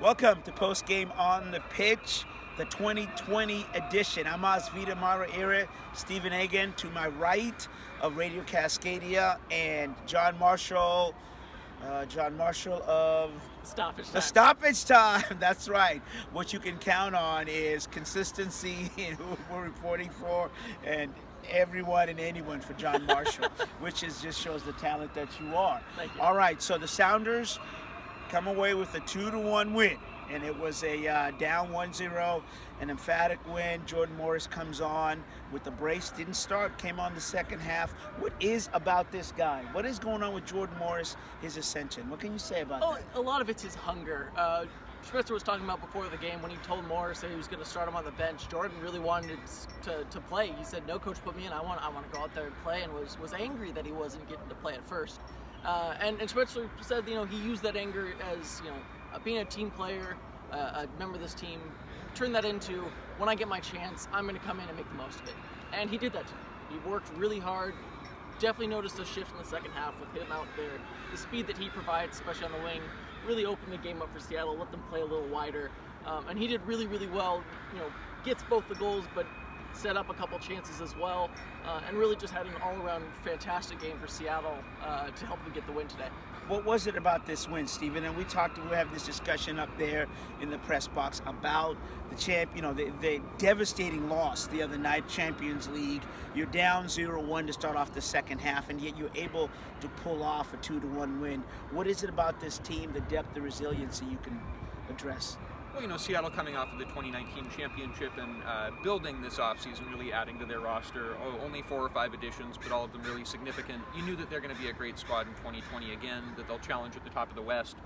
Welcome to Post Game on the Pitch, the 2020 edition. I'm Mazvita Maraire, Stephen Aggen to my right of Radio Cascadia, and John Marshall of Stoppage time. The Stoppage time. That's right. What you can count on is consistency in who we're reporting for, and everyone and anyone for John Marshall, which just shows the talent that you are. Thank you. All right, so the Sounders come away with a 2-1 win, and it was a down 1-0, an emphatic win. Jordan Morris comes on with the brace, didn't start, came on the second half. What is about this guy? What is going on with Jordan Morris, his ascension? What can you say about that? A lot of it's his hunger. Schmetzer was talking about before the game when he told Morris that he was going to start him on the bench. Jordan really wanted to play. He said, "No, coach, put me in. I want to go out there and play," and was angry that he wasn't getting to play at first. And Schmetzer said, he used that anger as, being a team player, a member of this team, turn that into, when I get my chance, I'm going to come in and make the most of it. And he did that too. He worked really hard. Definitely noticed a shift in the second half with him out there. The speed that he provides, especially on the wing, really opened the game up for Seattle, let them play a little wider. And he did really, really well. Gets both the goals, but set up a couple chances as well, and really just had an all-around fantastic game for Seattle to help them get the win today. What was it about this win, Stephen? And we have this discussion up there in the press box about the devastating loss the other night, Champions League. You're down 0-1 to start off the second half, and yet you're able to pull off a 2-1 win. What is it about this team, the depth, the resiliency you can address? Well, Seattle coming off of the 2019 championship and building this offseason, really adding to their roster. Only 4 or 5 additions, but all of them really significant. You knew that they're going to be a great squad in 2020 again, that they'll challenge at the top of the West.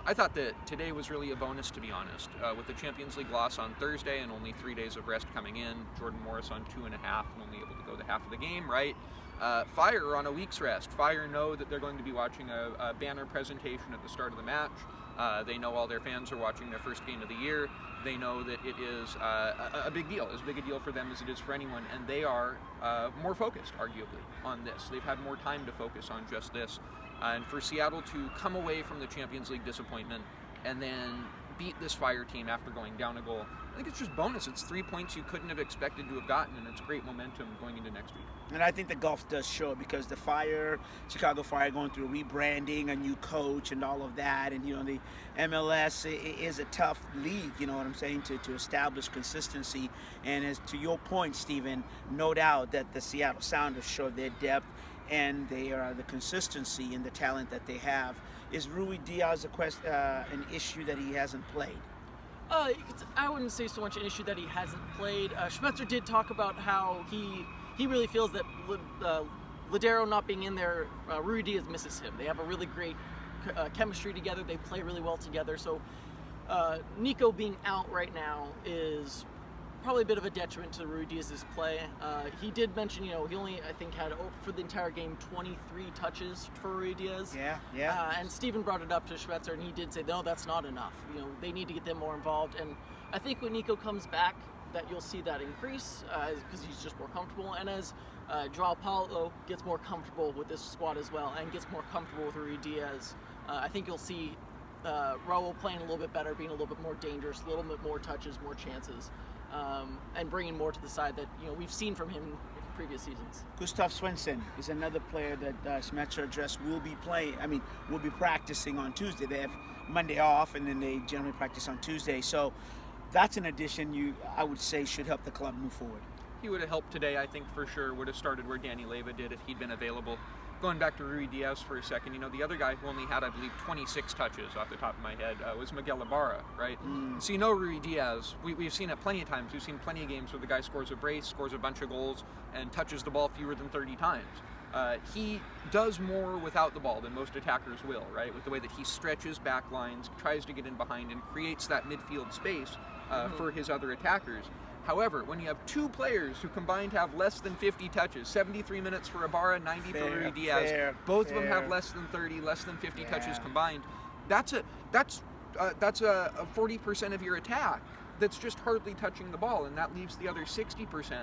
I thought that today was really a bonus, to be honest. With the Champions League loss on Thursday and only 3 days of rest coming in, Jordan Morris on 2.5 and only able to go the half of the game, right? Fire on a week's rest. Fire know that they're going to be watching a banner presentation at the start of the match. They know all their fans are watching their first game of the year. They know that it is a big deal, as big a deal for them as it is for anyone, and they are more focused, arguably, on this. They've had more time to focus on just this. And for Seattle to come away from the Champions League disappointment and then beat this Fire team after going down a goal, I think it's just bonus. It's 3 points you couldn't have expected to have gotten, and it's great momentum going into next week. And I think the gulf does show, because the Chicago Fire, going through rebranding, a new coach, and all of that, and the MLS is a tough league. You know what I'm saying, to establish consistency. And as to your point, Stephen, no doubt that the Seattle Sounders show their depth and the consistency and the talent that they have. Is Rui Diaz an issue that he hasn't played? I wouldn't say so much an issue that he hasn't played. Schmetzer did talk about how he really feels that Ladero not being in there, Rui Diaz misses him. They have a really great chemistry together. They play really well together. So Nico being out right now is probably a bit of a detriment to Rui Diaz's play. He did mention, he only, I think, had, for the entire game, 23 touches for Rui Diaz. Yeah. And Steven brought it up to Schmetzer, and he did say, no, that's not enough. They need to get them more involved. And I think when Nico comes back, that you'll see that increase, because he's just more comfortable. And as Joao Paulo gets more comfortable with this squad as well, and gets more comfortable with Rui Diaz, I think you'll see Raul playing a little bit better, being a little bit more dangerous, a little bit more touches, more chances. And bringing more to the side that we've seen from him in previous seasons. Gustav Svensson is another player that Schmetzer addressed will be practicing on Tuesday. They have Monday off, and then they generally practice on Tuesday. So that's an addition I would say should help the club move forward. He would have helped today, I think, for sure. Would have started where Danny Leyva did if he'd been available. Going back to Rui Diaz for a second, the other guy who only had, I believe, 26 touches off the top of my head was Miguel Ibarra, right? So Rui Diaz, we've seen it plenty of times. We've seen plenty of games where the guy scores a brace, scores a bunch of goals, and touches the ball fewer than 30 times. He does more without the ball than most attackers will, right? With the way that he stretches back lines, tries to get in behind, and creates that midfield space for his other attackers. However, when you have 2 players who combined have less than 50 touches, 73 minutes for Ibarra, 90 for Rui Diaz, both of them have less than 30, less than 50 touches combined, that's a 40% of your attack that's just hardly touching the ball, and that leaves the other 60%,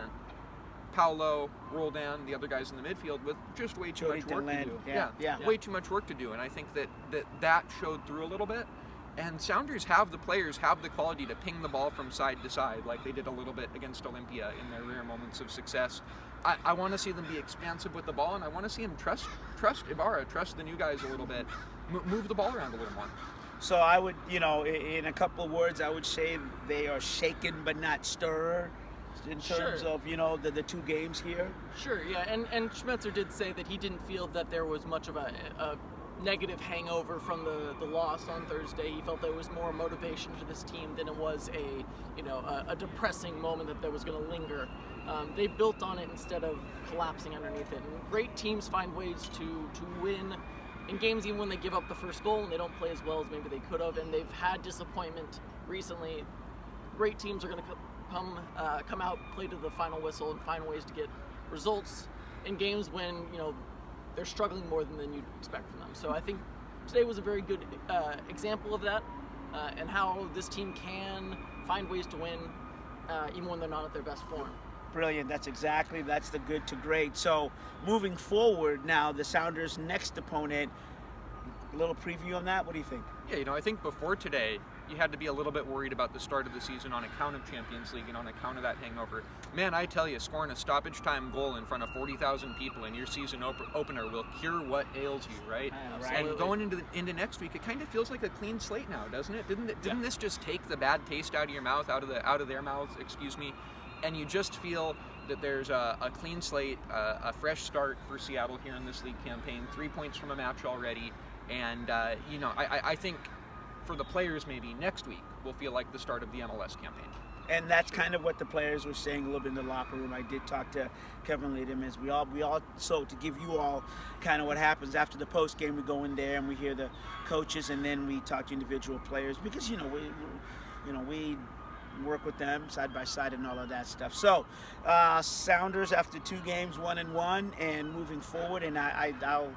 Paulo, Roldan, the other guys in the midfield, with just way too much work to do. Yeah. Way too much work to do, and I think that showed through a little bit. And Sounders have the players, have the quality to ping the ball from side to side, like they did a little bit against Olympia in their rare moments of success. I want to see them be expansive with the ball, and I want to see them trust Ibarra, trust the new guys a little bit, move the ball around a little more. So I would, in a couple of words, I would say they are shaken but not stirred in terms of, the two games here. Sure, yeah, and Schmetzer did say that he didn't feel that there was much of a negative hangover from the loss on Thursday. He felt there was more motivation for this team than it was a depressing moment that was going to linger. They built on it instead of collapsing underneath it. And great teams find ways to win in games even when they give up the first goal and they don't play as well as maybe they could have. And they've had disappointment recently. Great teams are going to come out, play to the final whistle, and find ways to get results in games when they're struggling more than you'd expect from them. So I think today was a very good example of that, and how this team can find ways to win even when they're not at their best form. Brilliant. That's the good to great. So moving forward now, the Sounders' next opponent, a little preview on that. What do you think? Yeah, I think before today, you had to be a little bit worried about the start of the season on account of Champions League and on account of that hangover. Man, I tell you, scoring a stoppage time goal in front of 40,000 people in your season opener will cure what ails you, right? And going into next week, it kind of feels like a clean slate now, doesn't it? Didn't this just take the bad taste out of your mouth, out of their mouths, and you just feel that there's a clean slate, a fresh start for Seattle here in this league campaign. 3 points from a match already, and I think for the players maybe next week will feel like the start of the MLS campaign. And that's kind of what the players were saying a little bit in the locker room. I did talk to Kevin Latham, as we all so to give you all kind of what happens after the post game, we go in there and we hear the coaches, and then we talk to individual players because we work with them side by side and all of that stuff. So Sounders after 2 games, 1-1, and moving forward, and I'll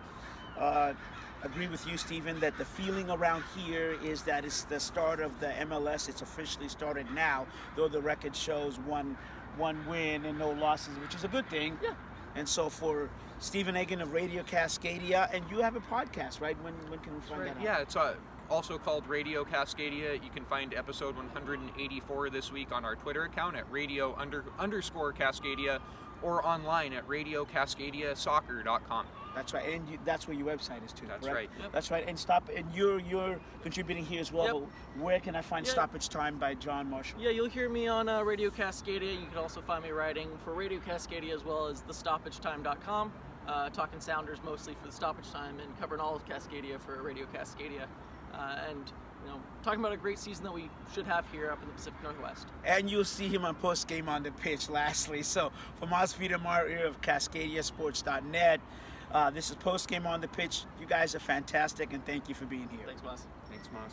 agree with you, Stephen, that the feeling around here is that it's the start of the MLS. It's officially started now, though the record shows one win and no losses, which is a good thing. Yeah. And so for Stephen Aggen of Radio Cascadia, and you have a podcast, right? When can we find that out? Yeah, it's also called Radio Cascadia. You can find episode 184 this week on our Twitter account at radio_Cascadia, or online at radiocascadiasoccer.com. That's right, and that's where your website is too. That's correct? right. Yep. That's right. And you're contributing here as well. Yep. But where can I find Yeah. Stoppage Time by John Marshall? Yeah, you'll hear me on Radio Cascadia. You can also find me writing for Radio Cascadia as well as thestoppagetime.com, talking Sounders mostly for the Stoppage Time and covering all of Cascadia for Radio Cascadia. And talking about a great season that we should have here up in the Pacific Northwest. And you'll see him on post game on the pitch. Lastly, so for Mazvita Maraire of CascadiaSports.net, this is post game on the pitch. You guys are fantastic, and thank you for being here. Thanks, Maz. Thanks, Maz.